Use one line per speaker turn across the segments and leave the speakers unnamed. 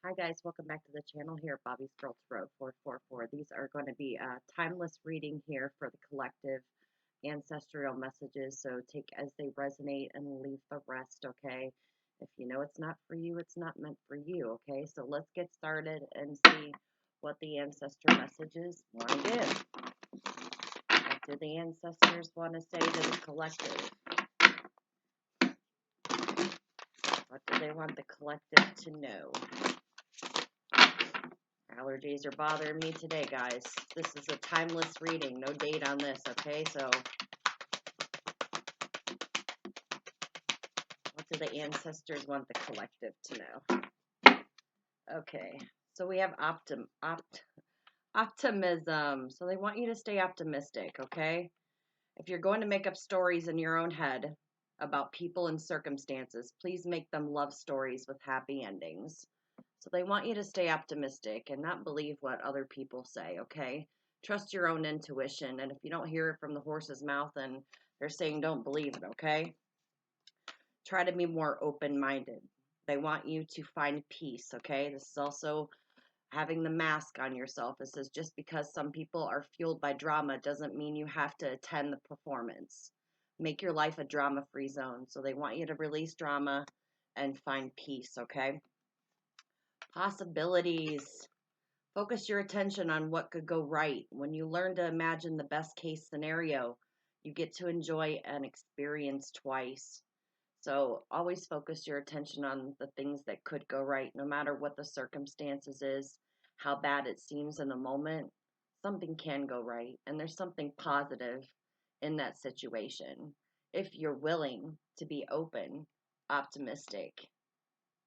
Hi guys, welcome back to the channel here at Bobby's Girl Tarot 444. These are going to be a timeless reading here for the collective ancestral messages, so take as they resonate and leave the rest, okay? If you know it's not for you, it's not meant for you, okay? So let's get started and see what the ancestor messages want to give. What do the ancestors want to say to the collective? What do they want the collective to know? Allergies are bothering me today, guys. This is a timeless reading. No date on this, okay? So, what do the ancestors want the collective to know? Okay, so we have optimism. So they want you to stay optimistic, okay? If you're going to make up stories in your own head about people and circumstances, please make them love stories with happy endings. So they want you to stay optimistic and not believe what other people say, okay? Trust your own intuition, and if you don't hear it from the horse's mouth, then they're saying don't believe it, okay? Try to be more open-minded. They want you to find peace, okay? This is also having the mask on yourself. It says just because some people are fueled by drama doesn't mean you have to attend the performance. Make your life a drama-free zone. So they want you to release drama and find peace, okay? Possibilities. Focus your attention on what could go right. When you learn to imagine the best case scenario, you get to enjoy an experience twice. So always focus your attention on the things that could go right, no matter what the circumstances is, how bad it seems in the moment. Something can go right, and there's something positive in that situation. If you're willing to be open, optimistic,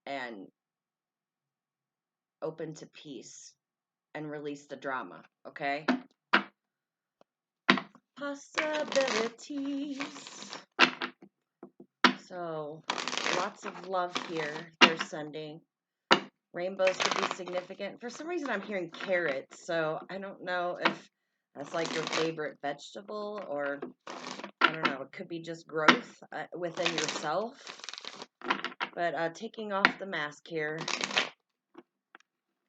and open to peace and release the drama, okay? Possibilities. So, lots of love here they're sending. Rainbows could be significant. For some reason, I'm hearing carrots, so I don't know if that's like your favorite vegetable or, I don't know, it could be just growth within yourself. But taking off the mask here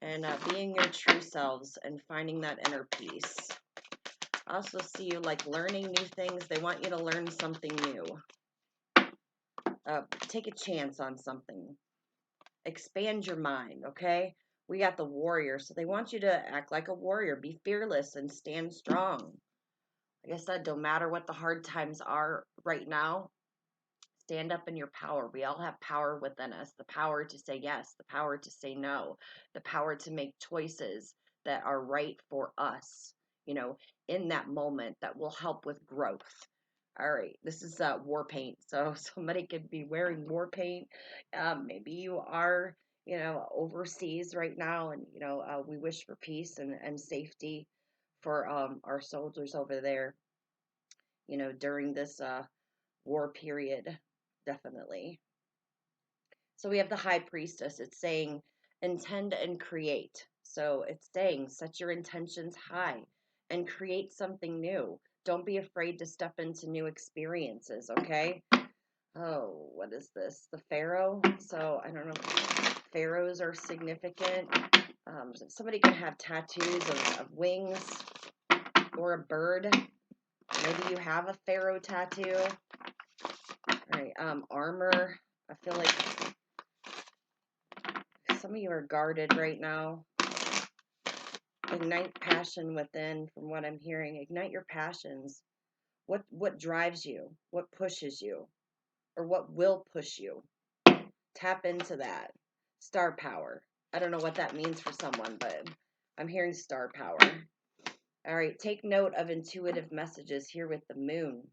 and being your true selves and finding that inner peace. I also see you like learning new things. They want you to learn something new. Take a chance on something. Expand your mind, okay? We got the warrior, so they want you to act like a warrior. Be fearless and stand strong. Like I said, no matter what the hard times are right now, stand up in your power. We all have power within us. The power to say yes, the power to say no, the power to make choices that are right for us, you know, in that moment that will help with growth. All right, this is war paint. So somebody could be wearing war paint. Maybe you are, overseas right now, and we wish for peace and safety for our soldiers over there. During this war period, definitely. So we have the High Priestess. It's saying intend and create. So it's saying set your intentions high and create something new. Don't be afraid to step into new experiences, okay? Oh, what is this? The Pharaoh? So I don't know. Pharaohs are significant. Somebody can have tattoos of wings or a bird. Maybe you have a pharaoh tattoo. All right, armor. I feel like some of you are guarded right now. Ignite passion within, from what I'm hearing. Ignite your passions. What drives you? What pushes you? Or what will push you? Tap into that. Star power. I don't know what that means for someone, but I'm hearing star power. All right, take note of intuitive messages here with the moon.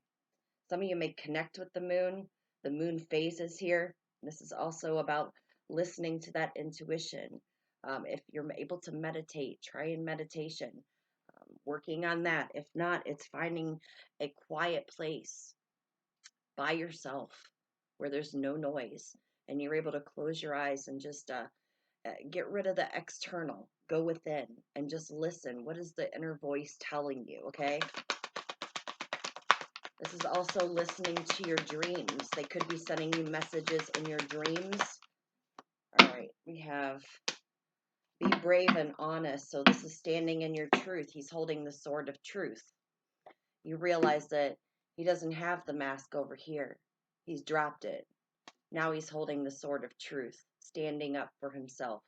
Some of you may connect with the moon. The moon phases here. This is also about listening to that intuition. If you're able to meditate, try in meditation. Working on that. If not, it's finding a quiet place by yourself where there's no noise and you're able to close your eyes and just get rid of the external. Go within and just listen. What is the inner voice telling you, okay? This is also listening to your dreams. They could be sending you messages in your dreams. All right, we have Be brave and honest. So this is standing in your truth. He's holding the sword of truth. You realize that he doesn't have the mask over here. He's dropped it. Now he's holding the sword of truth, standing up for himself,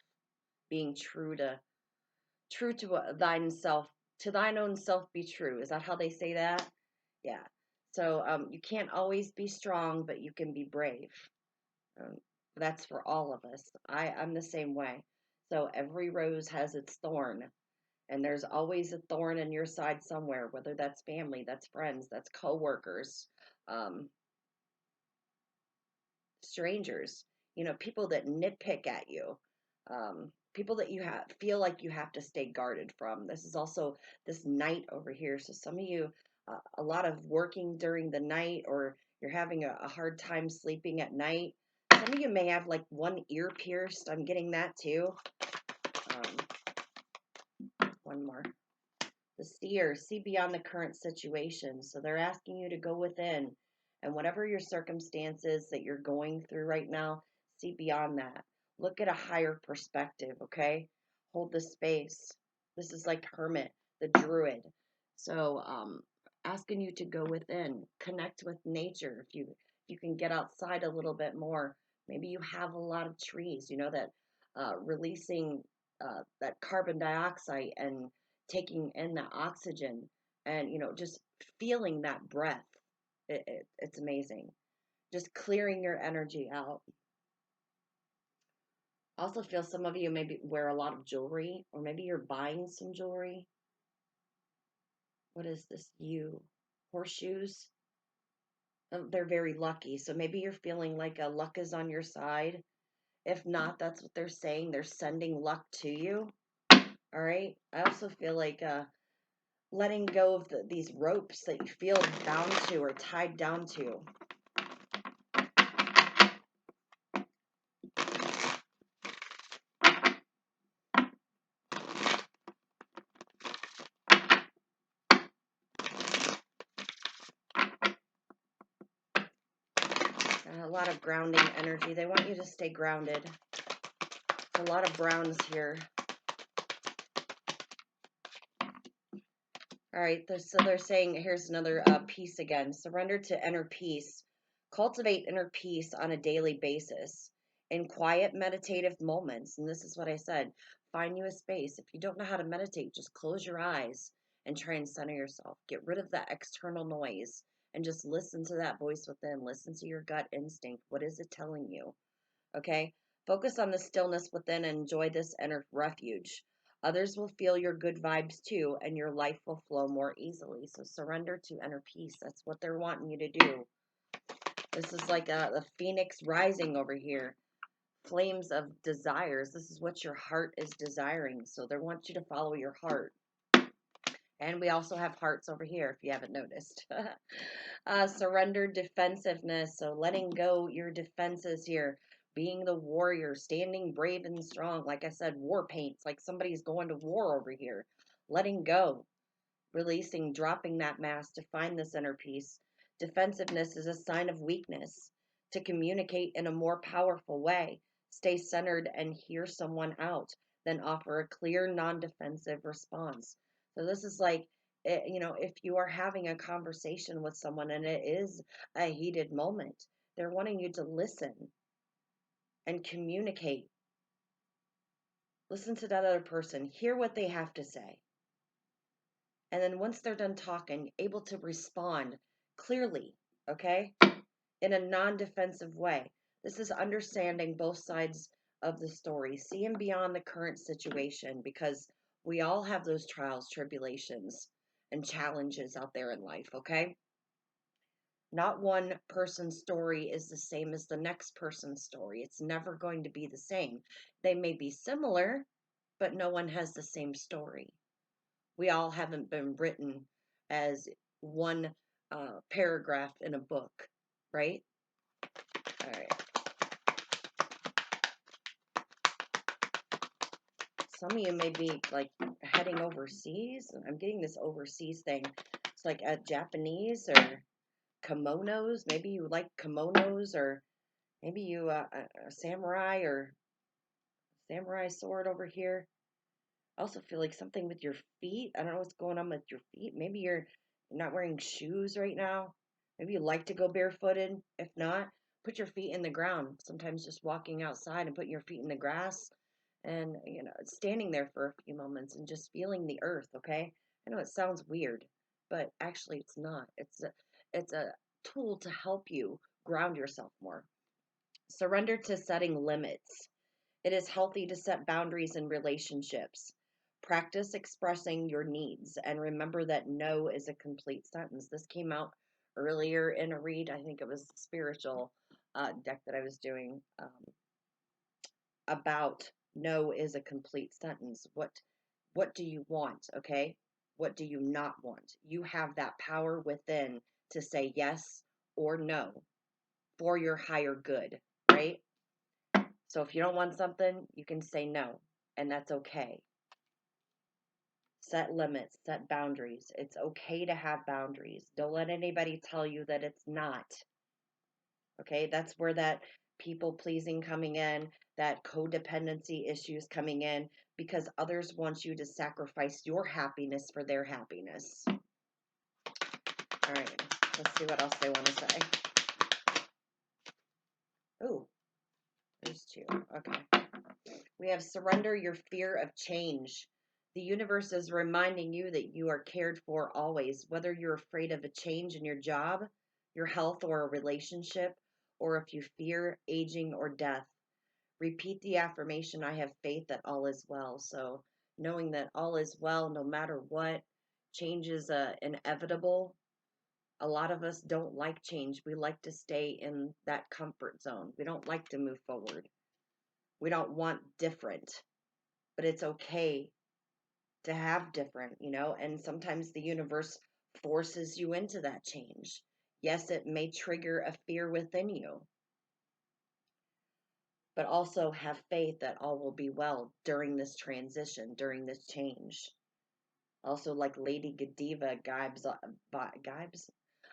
being true to thine self, to thine own self be true. Is that how they say that? Yeah. So you can't always be strong, but you can be brave. Um, that's for all of us. I'm the same way. So every rose has its thorn, and there's always a thorn in your side somewhere, whether that's family, that's friends, that's coworkers, um, strangers, people that nitpick at you, people that you feel like you have to stay guarded from. This is also this night over here. So some of you, a lot of working during the night, or you're having a hard time sleeping at night. Some of you may have like one ear pierced. I'm getting that too. One more. The seer, see beyond the current situation. So they're asking you to go within, and whatever your circumstances that you're going through right now, see beyond that. Look at a higher perspective, okay? Hold the space. This is like Hermit, the druid. So, asking you to go within, connect with nature. If you can get outside a little bit more, maybe you have a lot of trees, that releasing that carbon dioxide and taking in the oxygen, and just feeling that breath. It's amazing, just clearing your energy out. I also feel some of you maybe wear a lot of jewelry, or maybe you're buying some jewelry. What is this? You horseshoes. They're very lucky, so maybe you're feeling like a luck is on your side. If not, that's what they're saying. They're sending luck to you. All right. I also feel like letting go of these ropes that you feel bound to or tied down to. A lot of grounding energy. They want you to stay grounded. A lot of browns here. All right, so they're saying, here's another piece again. Surrender to inner peace. Cultivate inner peace on a daily basis in quiet meditative moments. And this is what I said. Find you a space. If you don't know how to meditate, just close your eyes and try and center yourself. Get rid of that external noise and just listen to that voice within. Listen to your gut instinct. What is it telling you? Okay? Focus on the stillness within and enjoy this inner refuge. Others will feel your good vibes too, and your life will flow more easily. So surrender to inner peace. That's what they're wanting you to do. This is like the phoenix rising over here. Flames of desires. This is what your heart is desiring. So they want you to follow your heart. And we also have hearts over here, if you haven't noticed. Surrender defensiveness. So letting go your defenses here. Being the warrior, standing brave and strong. Like I said, war paints, like somebody's going to war over here. Letting go, releasing, dropping that mask to find this inner peace. Defensiveness is a sign of weakness. To communicate in a more powerful way, stay centered and hear someone out, then offer a clear, non defensive response. So, this is like, if you are having a conversation with someone and it is a heated moment, they're wanting you to listen and communicate. Listen to that other person, hear what they have to say. And then once they're done talking, able to respond clearly, okay, in a non defensive way. This is understanding both sides of the story, seeing beyond the current situation, because we all have those trials, tribulations, and challenges out there in life, okay? Not one person's story is the same as the next person's story. It's never going to be the same. They may be similar, but no one has the same story. We all haven't been written as one paragraph in a book, right? All right. Some of you may be like heading overseas. I'm getting this overseas thing. It's like a Japanese or kimonos. Maybe you like kimonos, or maybe you a samurai or samurai sword over here. I also feel like something with your feet. I don't know what's going on with your feet. Maybe you're not wearing shoes right now. Maybe you like to go barefooted. If not, put your feet in the ground. Sometimes just walking outside and putting your feet in the grass and, standing there for a few moments and just feeling the earth, okay? I know it sounds weird, but actually it's not. It's a tool to help you ground yourself more. Surrender to setting limits. It is healthy to set boundaries in relationships. Practice expressing your needs and remember that no is a complete sentence. This came out earlier in a read. I think it was the spiritual deck that I was doing about no is a complete sentence. What do you want? Okay. What do you not want? You have that power within to say yes or no for your higher good, right? So if you don't want something, you can say no, and that's okay. Set limits, set boundaries. It's okay to have boundaries. Don't let anybody tell you that it's not. Okay, that's where that people pleasing coming in, that codependency issues coming in, because others want you to sacrifice your happiness for their happiness. All right, let's see what else they want to say. Oh, there's two. Okay. We have surrender your fear of change. The universe is reminding you that you are cared for always, whether you're afraid of a change in your job, your health, or a relationship, or if you fear aging or death. Repeat the affirmation, I have faith that all is well. So, knowing that all is well no matter what, change is inevitable. A lot of us don't like change. We like to stay in that comfort zone. We don't like to move forward. We don't want different, but it's okay to have different, and sometimes the universe forces you into that change. Yes, it may trigger a fear within you, but also have faith that all will be well during this transition, during this change. Also, like Lady Godiva vibes,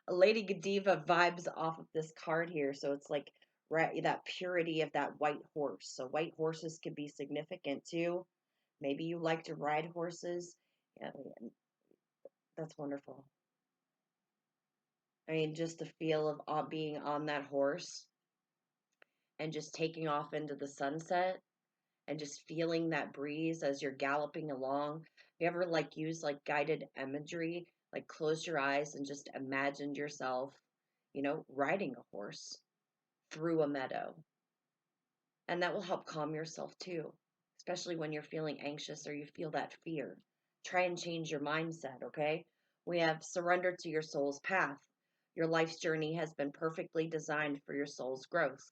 Lady Godiva vibes off of this card here. So it's like right, that purity of that white horse. So white horses can be significant too. Maybe you like to ride horses. Yeah, that's wonderful. I mean, just the feel of being on that horse and just taking off into the sunset and just feeling that breeze as you're galloping along. You ever like use like guided imagery, like close your eyes and just imagine yourself, riding a horse through a meadow. And that will help calm yourself too, especially when you're feeling anxious or you feel that fear. Try and change your mindset, okay? We have surrender to your soul's path. Your life's journey has been perfectly designed for your soul's growth.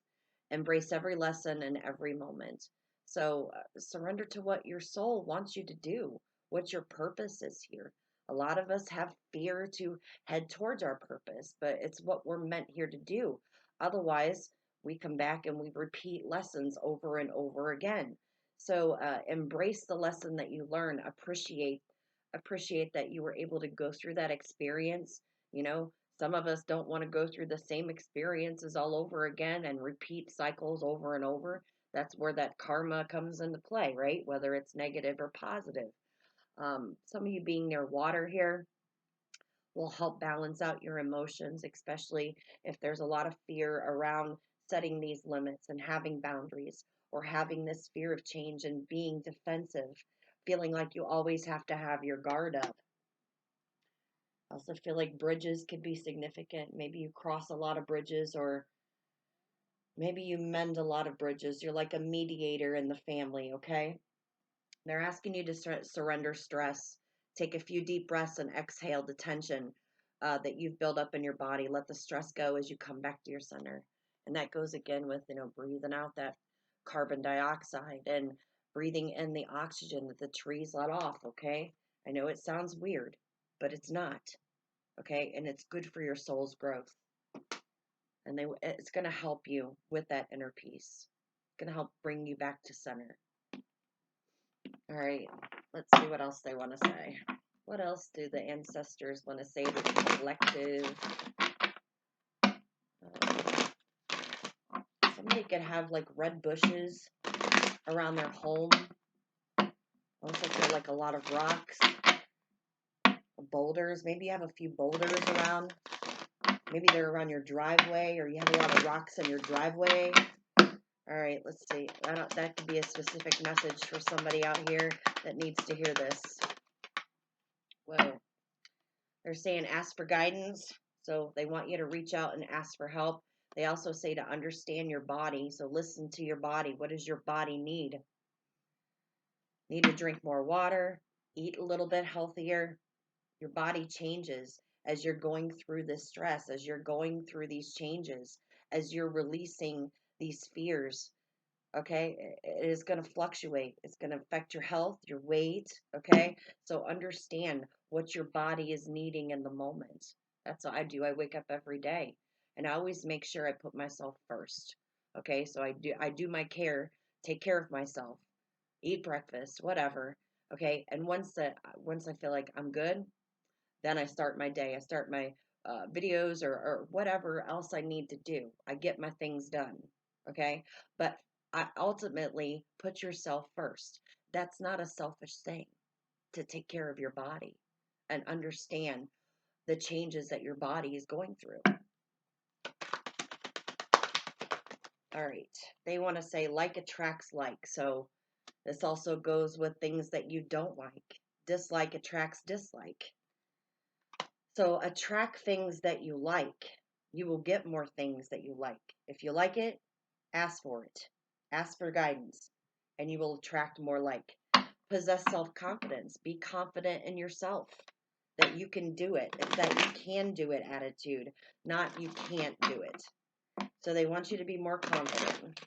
Embrace every lesson and every moment. So, surrender to what your soul wants you to do, what your purpose is here. A lot of us have fear to head towards our purpose, but it's what we're meant here to do. Otherwise, we come back and we repeat lessons over and over again. So embrace the lesson that you learn. Appreciate that you were able to go through that experience. Some of us don't want to go through the same experiences all over again and repeat cycles over and over. That's where that karma comes into play, right? Whether it's negative or positive. Some of you being near water here will help balance out your emotions, especially if there's a lot of fear around setting these limits and having boundaries, or having this fear of change and being defensive, feeling like you always have to have your guard up. I also feel like bridges could be significant. Maybe you cross a lot of bridges, or maybe you mend a lot of bridges. You're like a mediator in the family, okay? They're asking you to surrender stress. Take a few deep breaths and exhale the tension that you've built up in your body. Let the stress go as you come back to your center. And that goes again with, breathing out that carbon dioxide and breathing in the oxygen that the trees let off, okay? I know it sounds weird, but it's not, okay? And it's good for your soul's growth. And it's going to help you with that inner peace. It's going to help bring you back to center. All right, let's see what else they want to say. What else do the ancestors want to say to the collective? Somebody could have like red bushes around their home. Also feel like a lot of rocks, boulders. Maybe you have a few boulders around. Maybe they're around your driveway, or you have a lot of rocks in your driveway. All right, let's see. That could be a specific message for somebody out here that needs to hear this. Whoa. They're saying ask for guidance. So they want you to reach out and ask for help. They also say to understand your body. So listen to your body. What does your body need? Need to drink more water, eat a little bit healthier. Your body changes as you're going through this stress, as you're going through these changes, as you're releasing these fears. Okay, it is going to fluctuate. It's going to affect your health, your weight. Okay, so understand what your body is needing in the moment. That's what I do. I wake up every day and I always make sure I put myself first. Okay, so I do my care, take care of myself, eat breakfast, whatever. Okay, and once I feel like I'm good, then I start my day. I start my videos or whatever else I need to do. I get my things done. Okay. But I ultimately put yourself first. That's not a selfish thing, to take care of your body and understand the changes that your body is going through. All right. They want to say like attracts like. So this also goes with things that you don't like. Dislike attracts dislike. So attract things that you like. You will get more things that you like. If you like it, ask for it. Ask for guidance, and you will attract more like. Possess self-confidence. Be confident in yourself that you can do it. It's that you can do it attitude, not you can't do it. So they want you to be more confident.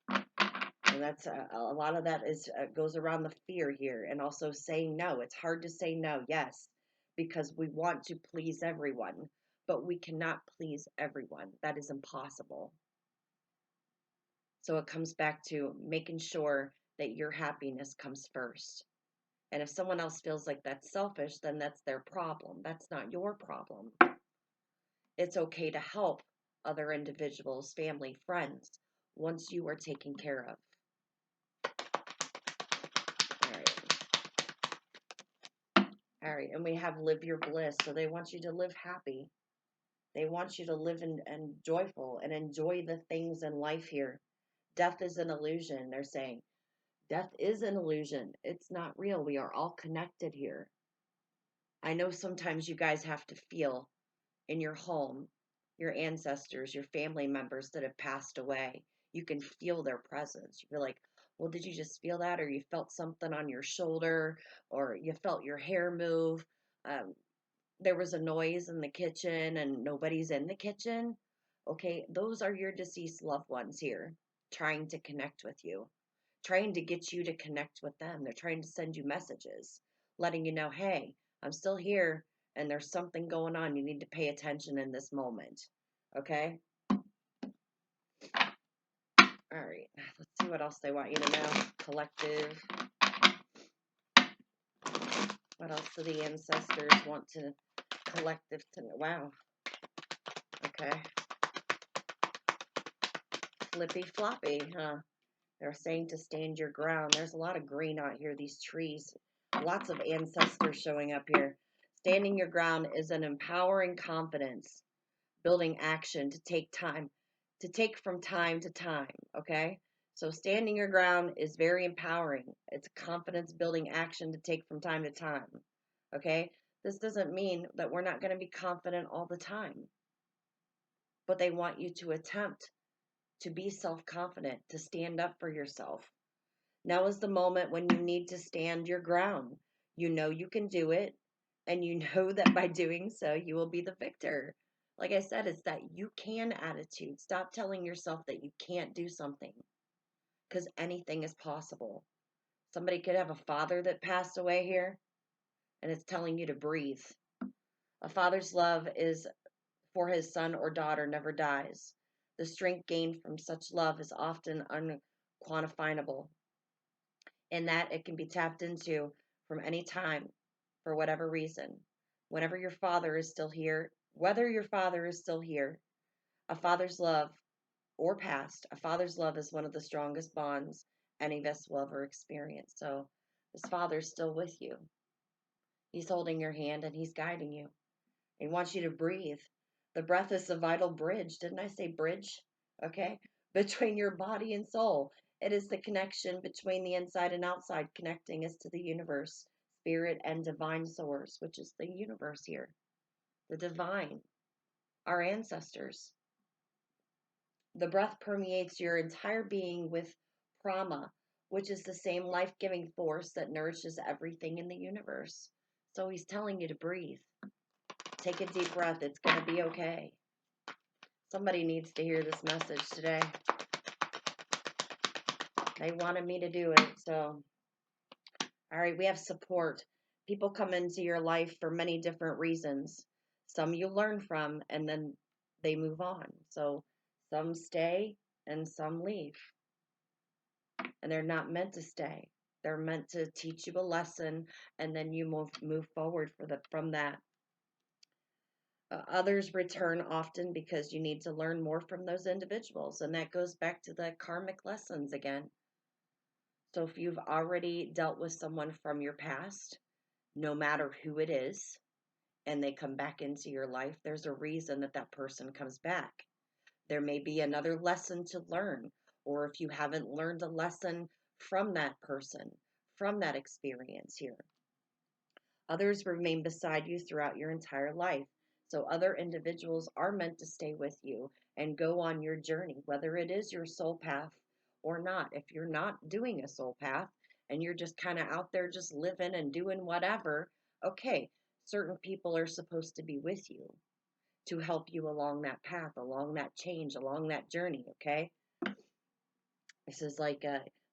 And that's a lot of that is goes around the fear here, and also saying no. It's hard to say no, yes, because we want to please everyone, but we cannot please everyone. That is impossible. So it comes back to making sure that your happiness comes first. And if someone else feels like that's selfish, then that's their problem. That's not your problem. It's okay to help other individuals, family, friends, once you are taken care of. All right. All right, and we have live your bliss. So they want you to live happy. They want you to live and joyful and enjoy the things in life here. Death is an illusion, they're saying. Death is an illusion. It's not real. We are all connected here. I know sometimes you guys have to feel in your home your ancestors, your family members that have passed away. You can feel their presence. You're like, well, did you just feel that? Or you felt something on your shoulder, or you felt your hair move. Um, there was a noise in the kitchen and nobody's in the kitchen. Okay, those are your deceased loved ones here trying to connect with you, trying to get you to connect with them. They're trying to send you messages, letting you know, hey, I'm still here and there's something going on. You need to pay attention in this moment. Okay? All right, let's see what else they want you to know. Collective. What else do the ancestors want to collective to know? Wow. Okay. Flippy floppy, huh? They're saying to stand your ground. There's a lot of green out here, these trees. Lots of ancestors showing up here. Standing your ground is an empowering confidence, building action to take time, to take from time to time, okay? So standing your ground is very empowering. It's confidence building action to take from time to time, okay? This doesn't mean that we're not going to be confident all the time, but they want you to attempt to be self-confident, to stand up for yourself. Now is the moment when you need to stand your ground. You know you can do it, and you know that by doing so, you will be the victor. Like I said, it's that you can attitude. Stop telling yourself that you can't do something, because anything is possible. Somebody could have a father that passed away here, and it's telling you to breathe. A father's love is for his son or daughter never dies. The strength gained from such love is often unquantifiable, in that it can be tapped into from any time for whatever reason. Whenever your father is still here, whether your father is still here, a father's love or past, a father's love is one of the strongest bonds any of us will ever experience. So His Father's still with you. He's holding your hand and he's guiding you. He wants you to breathe. The breath is the vital bridge. Didn't I say bridge? Okay. Between your body and soul. It is the connection between the inside and outside, connecting us to the universe, spirit, and divine source, which is the universe here. The divine, our ancestors. The breath permeates your entire being with prana, which is the same life giving force that nourishes everything in the universe. So he's telling you to breathe. Take a deep breath. It's going to be okay. Somebody needs to hear this message today. They wanted me to do it. So, all right, we have support. People come into your life for many different reasons. Some you learn from and then they move on. So some stay and some leave. And they're not meant to stay. They're meant to teach you a lesson and then you move forward from that. Others return often because you need to learn more from those individuals. And that goes back to the karmic lessons again. So if you've already dealt with someone from your past, no matter who it is, and they come back into your life, there's a reason that that person comes back. There may be another lesson to learn, or if you haven't learned a lesson from that person, from that experience here. Others remain beside you throughout your entire life. So other individuals are meant to stay with you and go on your journey, whether it is your soul path or not. If you're not doing a soul path and you're just kind of out there just living and doing whatever, okay, certain people are supposed to be with you to help you along that path, along that change, along that journey, okay? This is like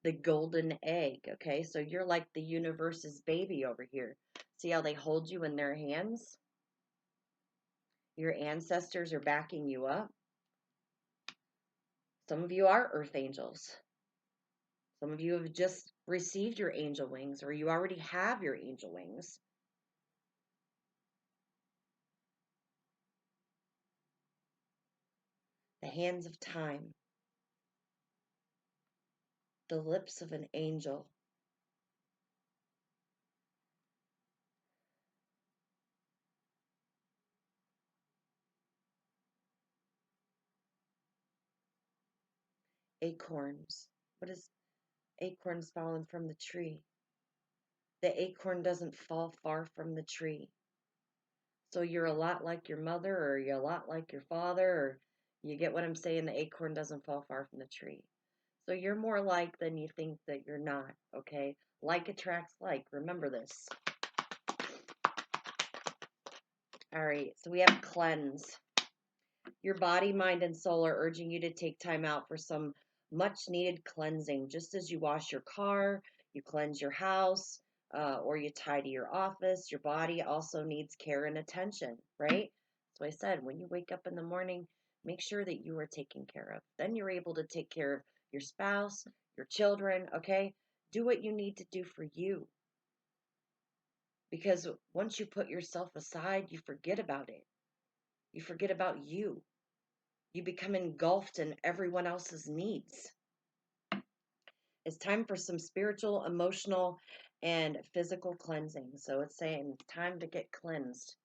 the golden egg, okay? So you're like the universe's baby over here. See how they hold you in their hands? Your ancestors are backing you up. Some of you are earth angels. Some of you have just received your angel wings, or you already have your angel wings. The hands of time. The lips of an angel. Acorns. What is acorns falling from the tree? The acorn doesn't fall far from the tree. So you're a lot like your mother, or you're a lot like your father, or you get what I'm saying? The acorn doesn't fall far from the tree. So you're more like than you think that you're not, okay? Like attracts like. Remember this. All right, so we have cleanse. Your body, mind, and soul are urging you to take time out for some much needed cleansing. Just as you wash your car, you cleanse your house, or you tidy your office, your body also needs care and attention, right? So I said, when you wake up in the morning, make sure that you are taken care of. Then you're able to take care of your spouse, your children, okay? Do what you need to do for you. Because once you put yourself aside, you forget about it. You forget about you. You become engulfed in everyone else's needs. It's time for some spiritual, emotional, and physical cleansing. So it's saying it's time to get cleansed.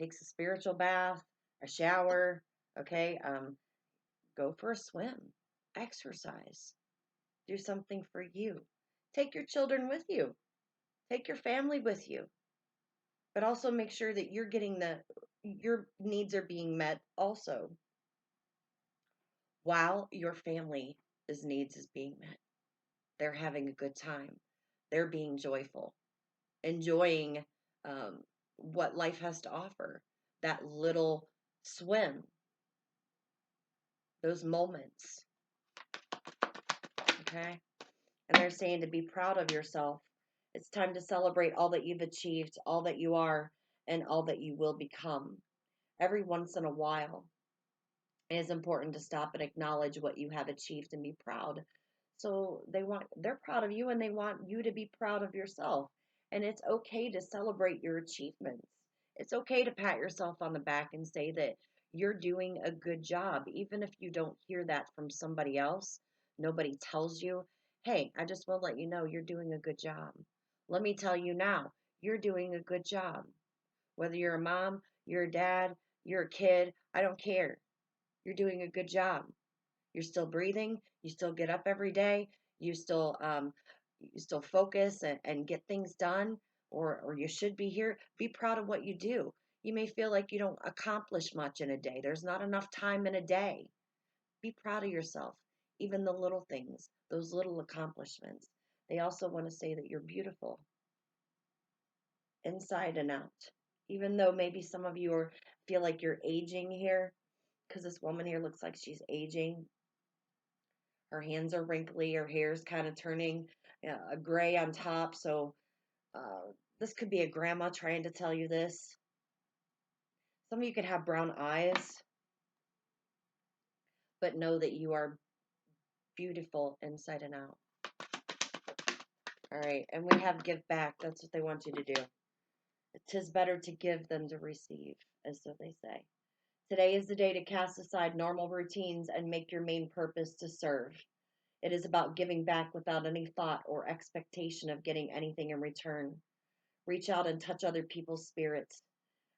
Takes a spiritual bath, a shower, okay? Go for a swim, exercise, do something for you. Take your children with you, take your family with you, but also make sure that you're getting your needs are being met also while your family's needs is being met. They're having a good time. They're being joyful, enjoying what life has to offer. That little swim, those moments, okay? And they're saying to be proud of yourself. It's time to celebrate all that you've achieved, all that you are, and all that you will become. Every once in a while, it is important to stop and acknowledge what you have achieved and be proud. So they're proud of you and they want you to be proud of yourself. And it's okay to celebrate your achievements. It's okay to pat yourself on the back and say that you're doing a good job, even if you don't hear that from somebody else. Nobody tells you, hey, I just want to let you know you're doing a good job. Let me tell you now, you're doing a good job. Whether you're a mom, you're a dad, you're a kid, I don't care. You're doing a good job. You're still breathing. You still get up every day. You still focus and get things done, or you should be here. Be proud of what you do. You may feel like you don't accomplish much in a day. There's not enough time in a day. Be proud of yourself, even the little things, those little accomplishments. They also want to say that you're beautiful inside and out. Even though maybe some of you feel like you're aging here, because this woman here looks like she's aging. Her hands are wrinkly, her hair's kind of turning gray on top. So this could be a grandma trying to tell you this. Some of you could have brown eyes, but know that you are beautiful inside and out. All right, and we have give back. That's what they want you to do. 'Tis better to give than to receive, as so they say. Today is the day to cast aside normal routines and make your main purpose to serve. It is about giving back without any thought or expectation of getting anything in return. Reach out and touch other people's spirits,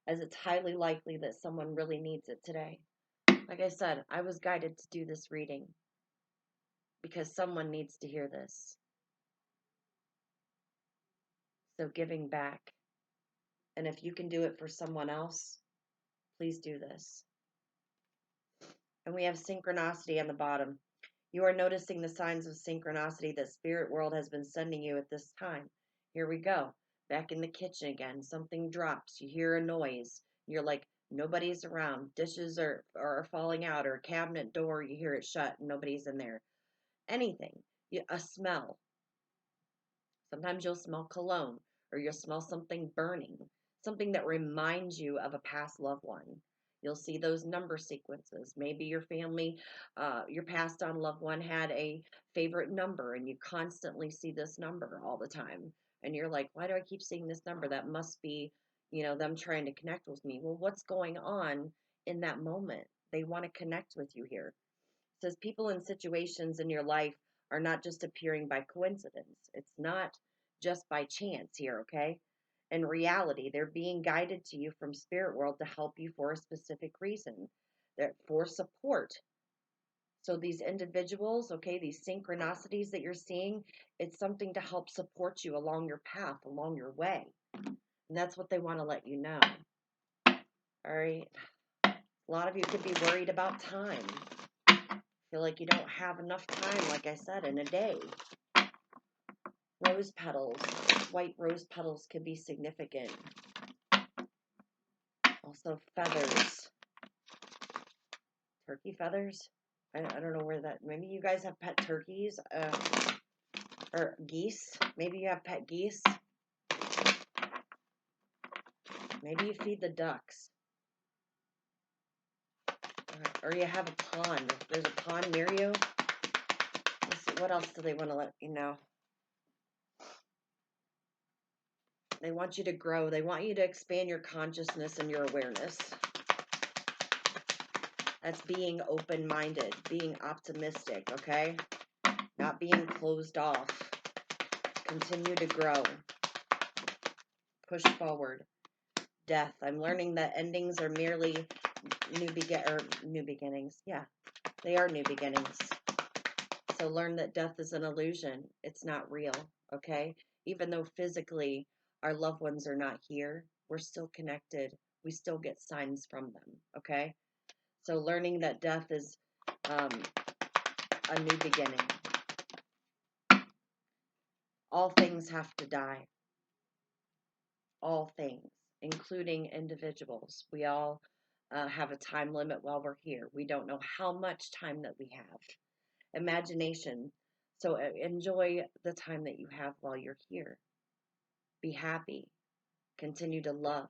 as it's highly likely that someone really needs it today. Like I said, I was guided to do this reading because someone needs to hear this. So, giving back. And if you can do it for someone else, please do this. And we have synchronicity on the bottom. You are noticing the signs of synchronicity that spirit world has been sending you at this time. Here we go. Back in the kitchen again. Something drops. You hear a noise. You're like, nobody's around. Dishes are falling out, or a cabinet door, you hear it shut and nobody's in there. Anything. A smell. Sometimes you'll smell cologne, or you'll smell something burning, something that reminds you of a past loved one. You'll see those number sequences. Maybe your family, your passed on loved one had a favorite number, and you constantly see this number all the time. And you're like, why do I keep seeing this number? That must be, them trying to connect with me. Well, what's going on in that moment? They want to connect with you here. It says people and situations in your life are not just appearing by coincidence. It's not just by chance here, okay? In reality, they're being guided to you from spirit world to help you for a specific reason. That for support. So these individuals, okay, these synchronicities that you're seeing, it's something to help support you along your path, along your way. And that's what they want to let you know. All right. A lot of you could be worried about time. Feel like you don't have enough time, like I said, in a day. Rose petals, white rose petals could be significant. Also feathers, turkey feathers. I don't know where that, maybe you guys have pet turkeys, or geese. Maybe you have pet geese. Maybe you feed the ducks. Or you have a pond. There's a pond near you. Let's see, what else do they want to let you know? They want you to grow. They want you to expand your consciousness and your awareness. That's being open-minded, being optimistic, okay? Not being closed off. Continue to grow. Push forward. Death. I'm learning that endings are merely new beginnings. Yeah, they are new beginnings. So learn that death is an illusion. It's not real, okay? Even though physically our loved ones are not here, we're still connected. We still get signs from them, okay? So learning that death is a new beginning. All things have to die. All things, including individuals. We all have a time limit while we're here. We don't know how much time that we have. Imagination. So enjoy the time that you have while you're here. Be happy. Continue to love.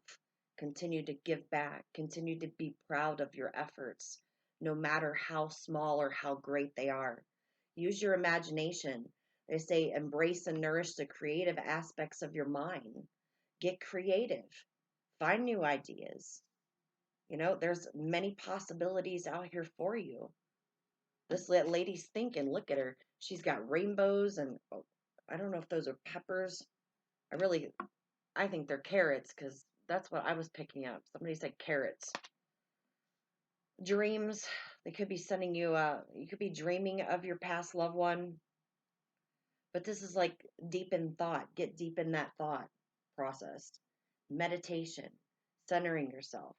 Continue to give back. Continue to be proud of your efforts, no matter how small or how great they are. Use your imagination. They say embrace and nourish the creative aspects of your mind. Get creative. Find new ideas. There's many possibilities out here for you. This lady's thinking, look at her. She's got rainbows and I don't know if those are peppers. I think they're carrots because that's what I was picking up. Somebody said carrots. Dreams, they could be sending you, you could be dreaming of your past loved one, but this is like deep in thought. Get deep in that thought process. Meditation, centering yourself.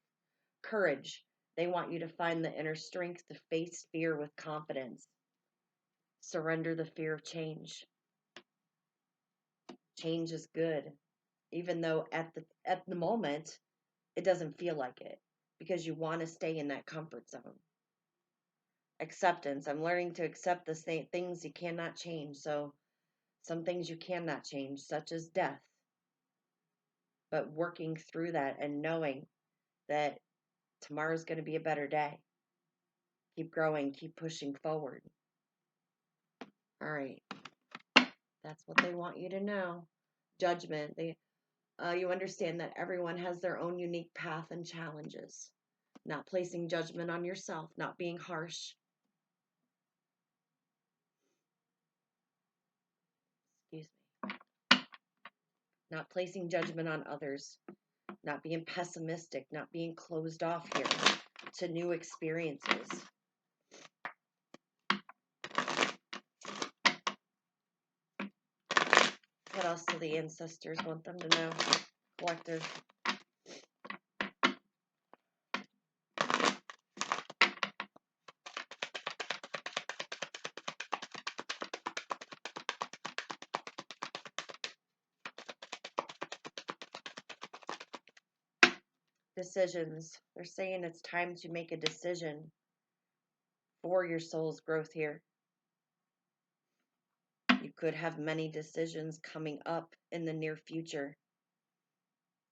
Courage, they want you to find the inner strength to face fear with confidence. Surrender the fear of change. Change is good, even though at the moment it doesn't feel like it because you want to stay in that comfort zone. Acceptance. I'm learning to accept the same things you cannot change. So some things you cannot change, such as death, but working through that and knowing that tomorrow's going to be a better day. Keep growing, keep pushing forward. All right. That's what they want you to know. Judgment. You understand that everyone has their own unique path and challenges. Not placing judgment on yourself, not being harsh. Excuse me. Not placing judgment on others, not being pessimistic, not being closed off here to new experiences. What else do the ancestors want them to know? Collective. Decisions. They're saying it's time to make a decision for your soul's growth here. You could have many decisions coming up in the near future.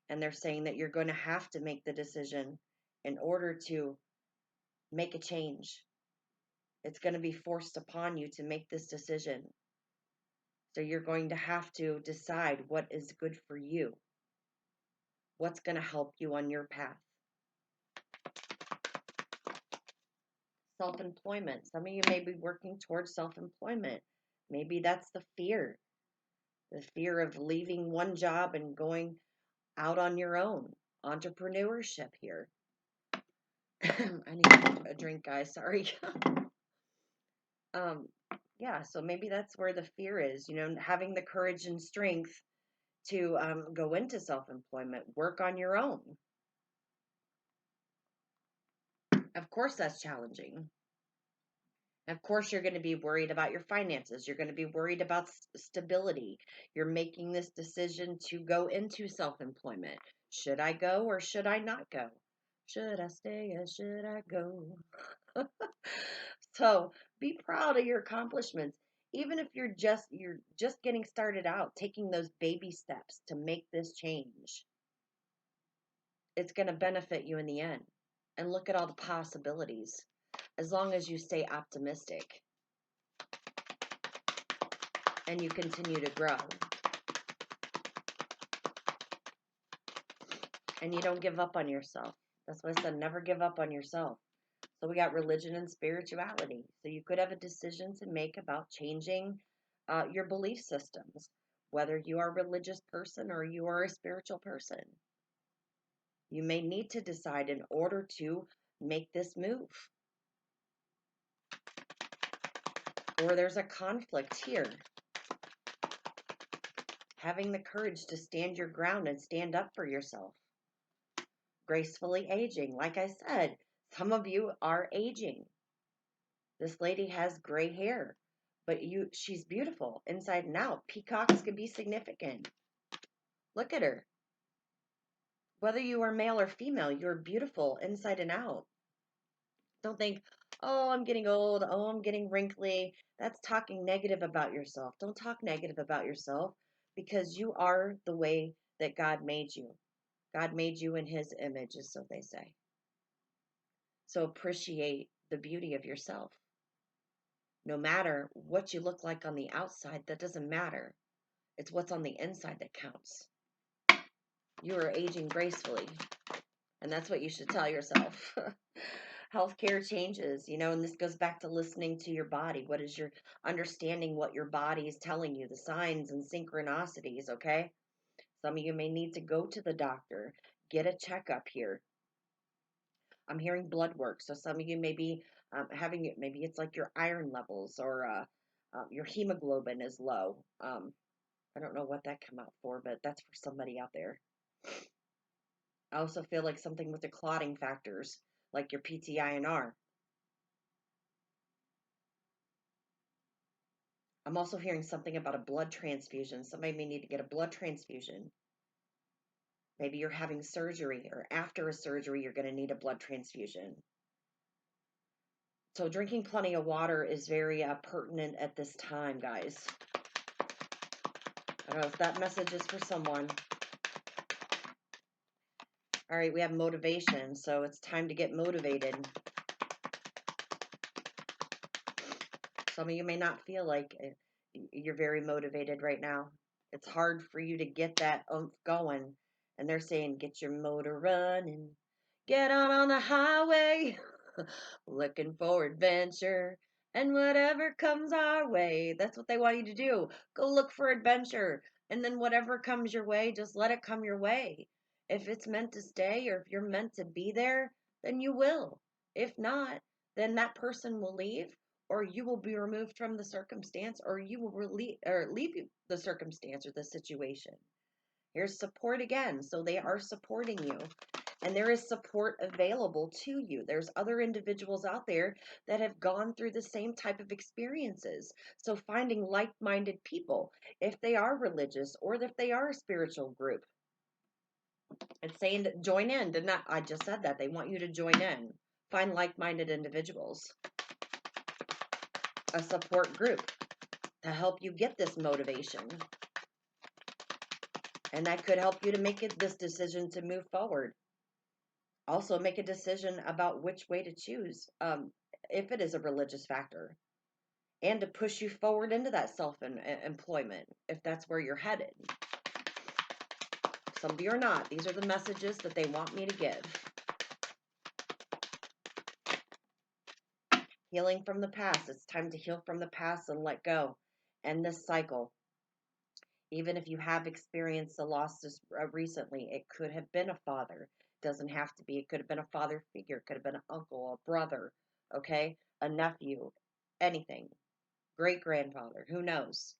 And they're saying that you're going to have to make the decision in order to make a change. It's going to be forced upon you to make this decision. So you're going to have to decide what is good for you. What's going to help you on your path. Self-employment. Some of you may be working towards self-employment. Maybe that's the fear of leaving one job and going out on your own. Entrepreneurship here. I need a drink, guys. Sorry. Yeah, so maybe that's where the fear is, having the courage and strength to go into self-employment, work on your own. Of course, that's challenging. Of course, you're going to be worried about your finances. You're going to be worried about stability. You're making this decision to go into self-employment. Should I go or should I not go? Should I stay or should I go? So be proud of your accomplishments. Even if you're just getting started out, taking those baby steps to make this change, it's going to benefit you in the end. And look at all the possibilities as long as you stay optimistic and you continue to grow. And you don't give up on yourself. That's why I said never give up on yourself. So we got religion and spirituality. So you could have a decision to make about changing your belief systems, whether you are a religious person or you are a spiritual person. You may need to decide in order to make this move. Or there's a conflict here. Having the courage to stand your ground and stand up for yourself. Gracefully aging. Like I said, some of you are aging. This lady has gray hair, but she's beautiful inside and out. Peacocks can be significant. Look at her. Whether you are male or female, you're beautiful inside and out. Don't think, oh, I'm getting old. Oh, I'm getting wrinkly. That's talking negative about yourself. Don't talk negative about yourself because you are the way that God made you. God made you in his image, is so they say. So appreciate the beauty of yourself. No matter what you look like on the outside, that doesn't matter. It's what's on the inside that counts. You are aging gracefully. And that's what you should tell yourself. Healthcare changes, and this goes back to listening to your body. What is your understanding what your body is telling you, the signs and synchronicities, okay? Some of you may need to go to the doctor, get a checkup here. I'm hearing blood work. So some of you may be having it, maybe it's like your iron levels or your hemoglobin is low. I don't know what that come out for, but that's for somebody out there. I also feel like something with the clotting factors, like your PTINR. I'm also hearing something about a blood transfusion. Somebody may need to get a blood transfusion. Maybe you're having surgery, or after a surgery, you're going to need a blood transfusion. So drinking plenty of water is very pertinent at this time, guys. I don't know if that message is for someone. All right, we have motivation, so it's time to get motivated. Some of you may not feel like you're very motivated right now. It's hard for you to get that oomph going. And they're saying, get your motor running, get on the highway, looking for adventure, and whatever comes our way. That's what they want you to do. Go look for adventure. And then whatever comes your way, just let it come your way. If it's meant to stay or if you're meant to be there, then you will. If not, then that person will leave, or you will be removed from the circumstance, or you will leave the circumstance or the situation. Here's support again. So they are supporting you, and there is support available to you. There's other individuals out there that have gone through the same type of experiences. So finding like-minded people, if they are religious or if they are a spiritual group. It's saying that join in. Did not I just said that? They want you to join in. Find like-minded individuals. A support group to help you get this motivation. And that could help you to make this decision to move forward. Also, make a decision about which way to choose, if it is a religious factor, and to push you forward into that self-employment, if that's where you're headed. Some of you are not. These are the messages that they want me to give. Healing from the past. It's time to heal from the past and let go. End this cycle. Even if you have experienced a loss recently, it could have been a father. It doesn't have to be. It could have been a father figure. It could have been an uncle, a brother, okay? A nephew, anything. Great-grandfather, who knows?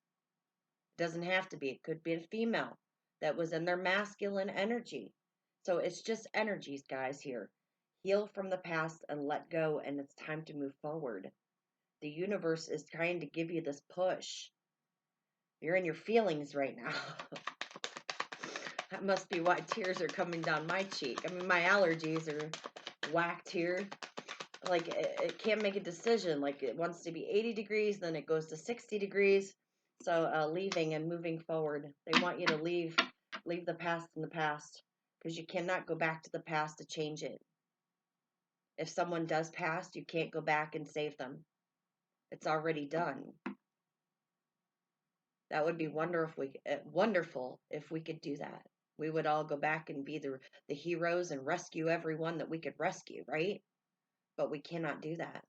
It doesn't have to be. It could be a female that was in their masculine energy. So it's just energies, guys, here. Heal from the past and let go, and it's time to move forward. The universe is trying to give you this push. You're in your feelings right now. That must be why tears are coming down my cheek. I mean, my allergies are whacked here. Like, it can't make a decision. Like, it wants to be 80 degrees, then it goes to 60 degrees. So, leaving and moving forward. They want you to leave the past in the past, because you cannot go back to the past to change it. If someone does pass, you can't go back and save them. It's already done. That would be wonderful if we could do that. We would all go back and be the heroes and rescue everyone that we could rescue, right? But we cannot do that.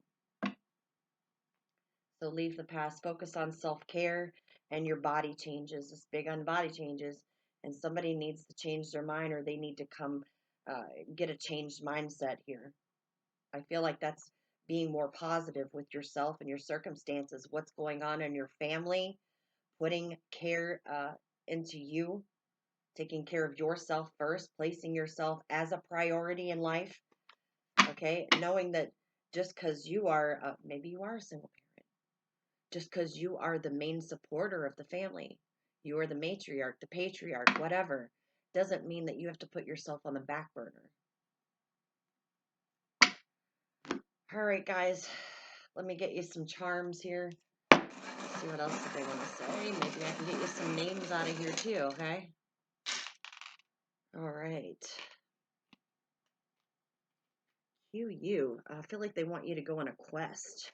So leave the past, focus on self-care and your body changes. It's big on body changes, and somebody needs to change their mind, or they need to come get a changed mindset here. I feel like that's being more positive with yourself and your circumstances, what's going on in your family, putting care into you, taking care of yourself first, placing yourself as a priority in life, okay? Knowing that just because you are, maybe you are a single parent, just because you are the main supporter of the family, you are the matriarch, the patriarch, whatever, doesn't mean that you have to put yourself on the back burner. All right, guys, let me get you some charms here. Let's see what else do they want to say. Maybe I can get you some names out of here too, okay? All right. QU. I feel like they want you to go on a quest.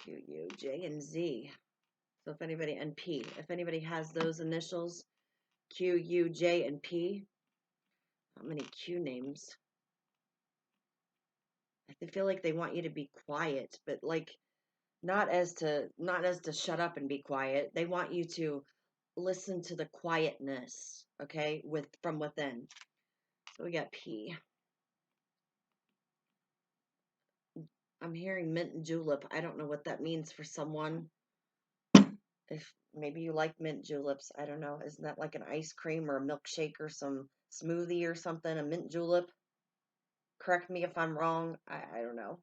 QU, J, and Z. So if anybody, and P. If anybody has those initials, Q, U, J, and P. How many Q names? I feel like they want you to be quiet, but like not as to shut up and be quiet. They want you to listen to the quietness, okay, from within. So we got P. I'm hearing mint and julep. I don't know what that means for someone. If maybe you like mint juleps, I don't know. Isn't that like an ice cream or a milkshake or some smoothie or something? A mint julep? Correct me if I'm wrong. I don't know.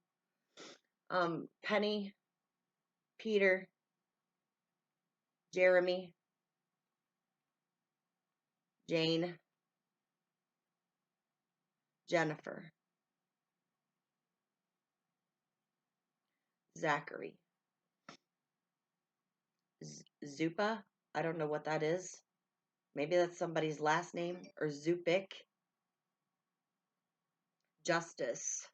Penny, Peter, Jeremy, Jane, Jennifer, Zachary, Zupa. I don't know what that is. Maybe that's somebody's last name. Or Zupik. Justice.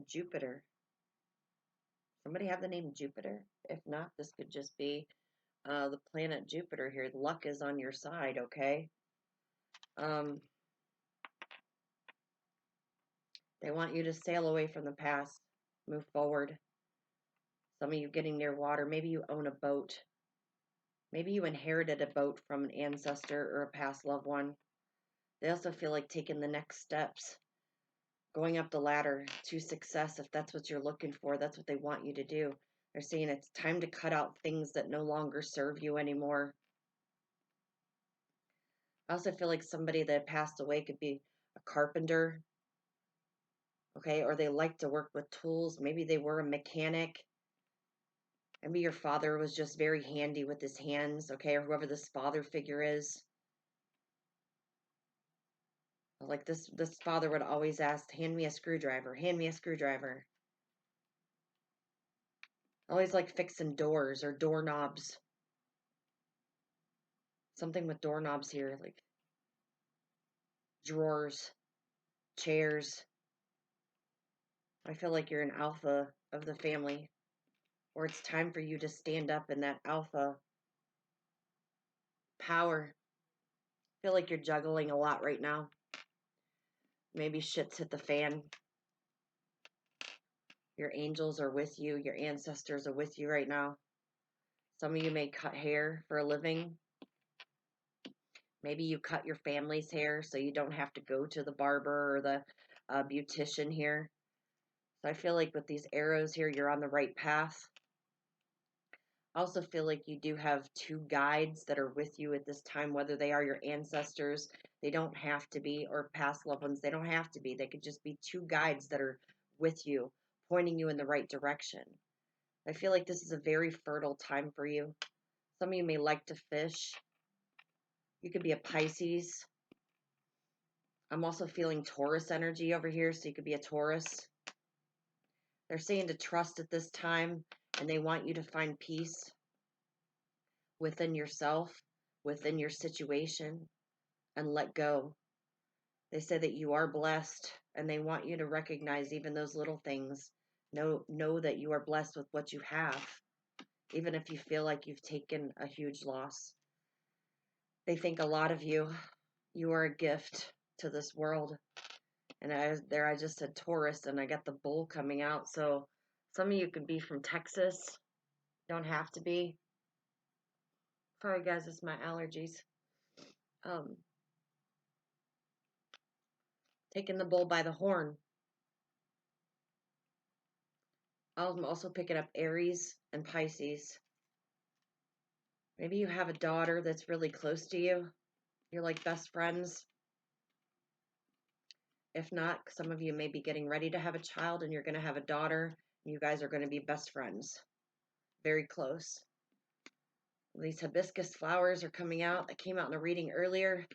Jupiter. Somebody have the name Jupiter? If not, this could just be the planet Jupiter here. Luck is on your side, okay? They want you to sail away from the past, move forward. Some of you getting near water. Maybe you own a boat. Maybe you inherited a boat from an ancestor or a past loved one. They also feel like taking the next steps, going up the ladder to success. If that's what you're looking for, that's what they want you to do. They're saying it's time to cut out things that no longer serve you anymore. I also feel like somebody that passed away could be a carpenter, okay, or they like to work with tools. Maybe they were a mechanic. Maybe your father was just very handy with his hands, okay, or whoever this father figure is. Like this father would always ask, hand me a screwdriver, hand me a screwdriver. Always like fixing doors or doorknobs. Something with doorknobs here, like drawers, chairs. I feel like you're an alpha of the family, or it's time for you to stand up in that alpha power. I feel like you're juggling a lot right now. Maybe shit's hit the fan. Your angels are with you. Your ancestors are with you right now. Some of you may cut hair for a living. Maybe you cut your family's hair so you don't have to go to the barber or the beautician here. So I feel like with these arrows here, you're on the right path. I also feel like you do have two guides that are with you at this time, whether they are your ancestors, they don't have to be, or past loved ones, they don't have to be. They could just be two guides that are with you, pointing you in the right direction. I feel like this is a very fertile time for you. Some of you may like to fish. You could be a Pisces. I'm also feeling Taurus energy over here, so you could be a Taurus. They're saying to trust at this time, and they want you to find peace within yourself, within your situation, and let go. They say that you are blessed, and they want you to recognize even those little things. Know that you are blessed with what you have, even if you feel like you've taken a huge loss. They think a lot of you. You are a gift to this world. And I just said Taurus, and I got the bull coming out. So some of you could be from Texas. Don't have to be. Sorry, guys, it's my allergies. Taking the bull by the horn. I'm also picking up Aries and Pisces. Maybe you have a daughter that's really close to you. You're like best friends. If not, some of you may be getting ready to have a child and you're going to have a daughter. And you guys are going to be best friends. Very close. These hibiscus flowers are coming out. I came out in a reading earlier.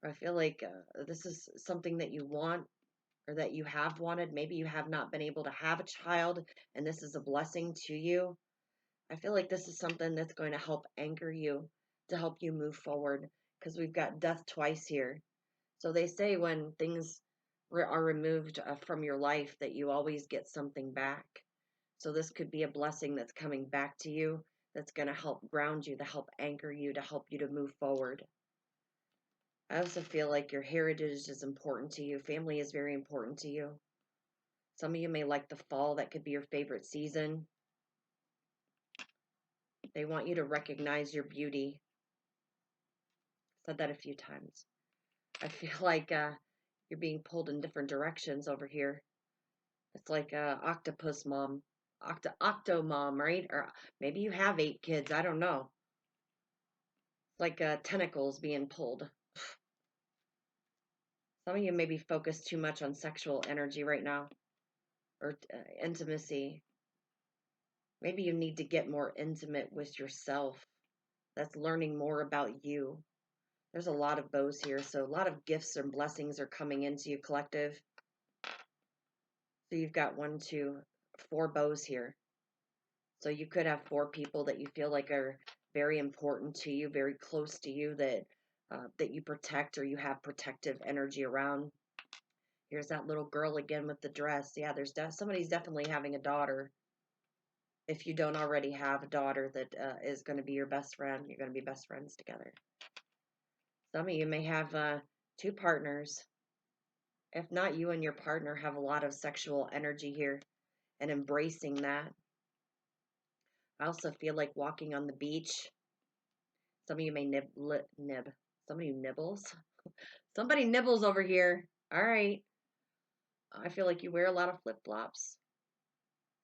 I feel like this is something that you want or that you have wanted. Maybe you have not been able to have a child and this is a blessing to you. I feel like this is something that's going to help anchor you, to help you move forward, because we've got death twice here. So they say when things are removed from your life that you always get something back. So this could be a blessing that's coming back to you, that's going to help ground you, to help anchor you, to help you to move forward. I also feel like your heritage is important to you. Family is very important to you. Some of you may like the fall. That could be your favorite season. They want you to recognize your beauty. Said that a few times. I feel like you're being pulled in different directions over here. It's like octopus mom, octo mom, right? Or maybe you have 8 kids. I don't know. It's like tentacles being pulled. Some of you may be focused too much on sexual energy right now, or intimacy. Maybe you need to get more intimate with yourself. That's learning more about you. There's a lot of bows here, so a lot of gifts and blessings are coming into you, collective. So you've got 1, 2, 4 bows here. So you could have 4 people that you feel like are very important to you, very close to you, that you protect or you have protective energy around. Here's that little girl again with the dress. Yeah, somebody's definitely having a daughter. If you don't already have a daughter that is going to be your best friend, you're going to be best friends together. Some of you may have 2 partners. If not, you and your partner have a lot of sexual energy here and embracing that. I also feel like walking on the beach. Some of you may nib. Somebody nibbles. Somebody nibbles over here. All right. I feel like you wear a lot of flip flops.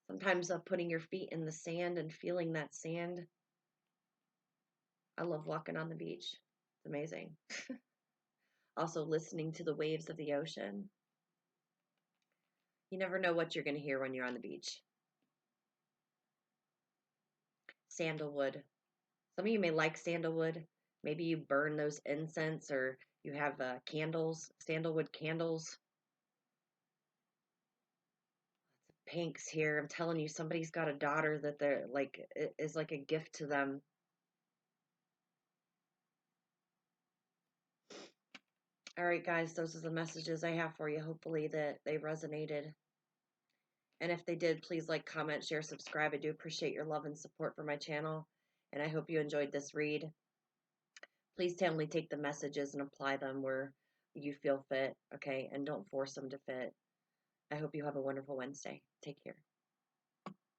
Sometimes putting your feet in the sand and feeling that sand. I love walking on the beach. It's amazing. Also, listening to the waves of the ocean. You never know what you're going to hear when you're on the beach. Sandalwood. Some of you may like sandalwood. Maybe you burn those incense or you have candles, sandalwood candles. Pinks here. I'm telling you, somebody's got a daughter that they're like is like a gift to them. All right, guys, those are the messages I have for you. Hopefully that they resonated. And if they did, please like, comment, share, subscribe. I do appreciate your love and support for my channel. And I hope you enjoyed this read. Please only take the messages and apply them where you feel fit, okay? And don't force them to fit. I hope you have a wonderful Wednesday. Take care.